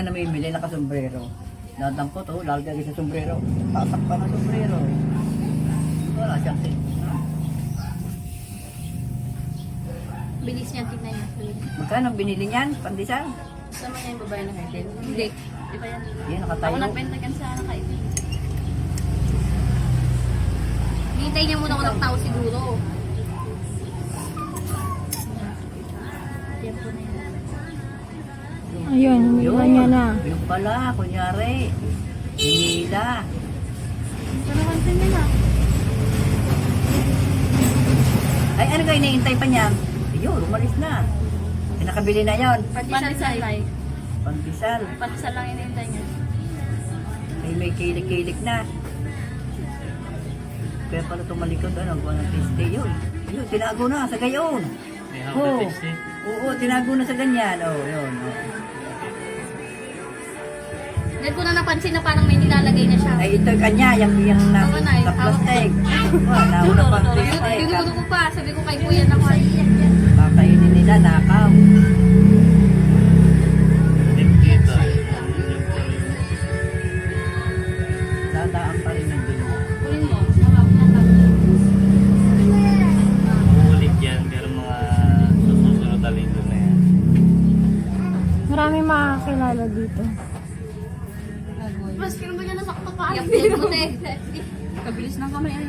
nga namimili, nakasombrero. Nadampot, lalagay sa sombrero. Tatak pa ng sombrero. Wala siyang Bilis niya, tignan niya. Magkano binili niyan? Pandesal? Sama niya yung babae na kaitin. Hindi. Di ba yan? Yan, Ako nakatayo. nagbentagan sa kaitin. Hintay niya muna ako ng tao siguro. Yan po na yan. Ayun, humiwa niya na. Yung pala, kunyari. Hinila. Panawansin niya na. Ay, ano kayo inaintay pa niyan? Ayun, umalis na. Ay, nakabili na yon. Pandesal lang. Pandesal. Pandesal lang inintay niya. Ay, may kilik-kilik na. Kaya pala tumalikod, ano, buwan ng teste yun. Yun, tinago na sa gayon. Oo, oo, tinago na sa ganyan. Oo, yun. Dahil ko na napansin na parang may nilalagay na siya. Ay, ito kanya, yung na, Oo na, na plastic. Nauna pang plastic. Dinugulo ko pa. Sabi ko kay kuya na ko. Kakainin nila, nakaw. Dadaan pa rin yung dulo. Kunin mo. Hawak na lang. Ulit yan, pero mga susunod na linggo na yan. Maraming makakilala dito. Mas kino ba niya nasakta pa? Yung mo te. Kabilis ng kamay ay.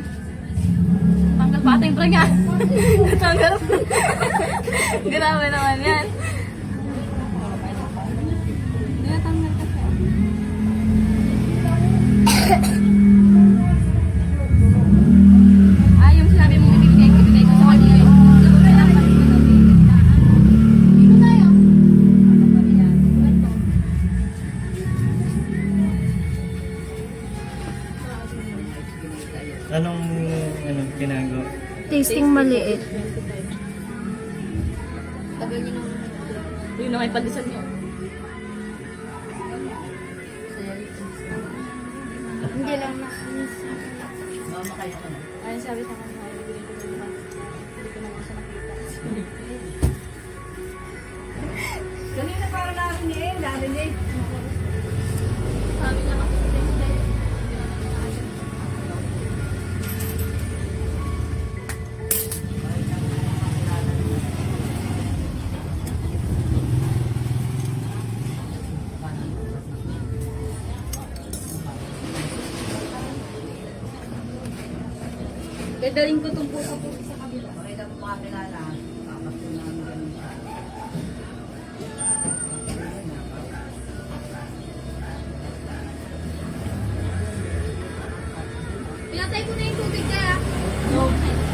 Tanggal pa ating bra niya. Tanggal. Grabe naman yan. Hindi tanggal kasi. Yung sinabi mong ibibigay ko sa kanya. Ito tayo. Anong tinago? Tasting maliit. Tagal niyo nung... Yun na may pandesal niyo. Hindi lang na. Mama kayo ka na. Ayun sabi sa kanya, bibili ko na naman. Hindi ko naman siya nakita. Kanina para narinig, narinig. Sabi niya kasi hindi. Dadalhin ko itong puso po sa kabila. Pakita mo mga kilala. Tapos yun namin ganun siya. Pinatay ko na yung tubig kaya. No.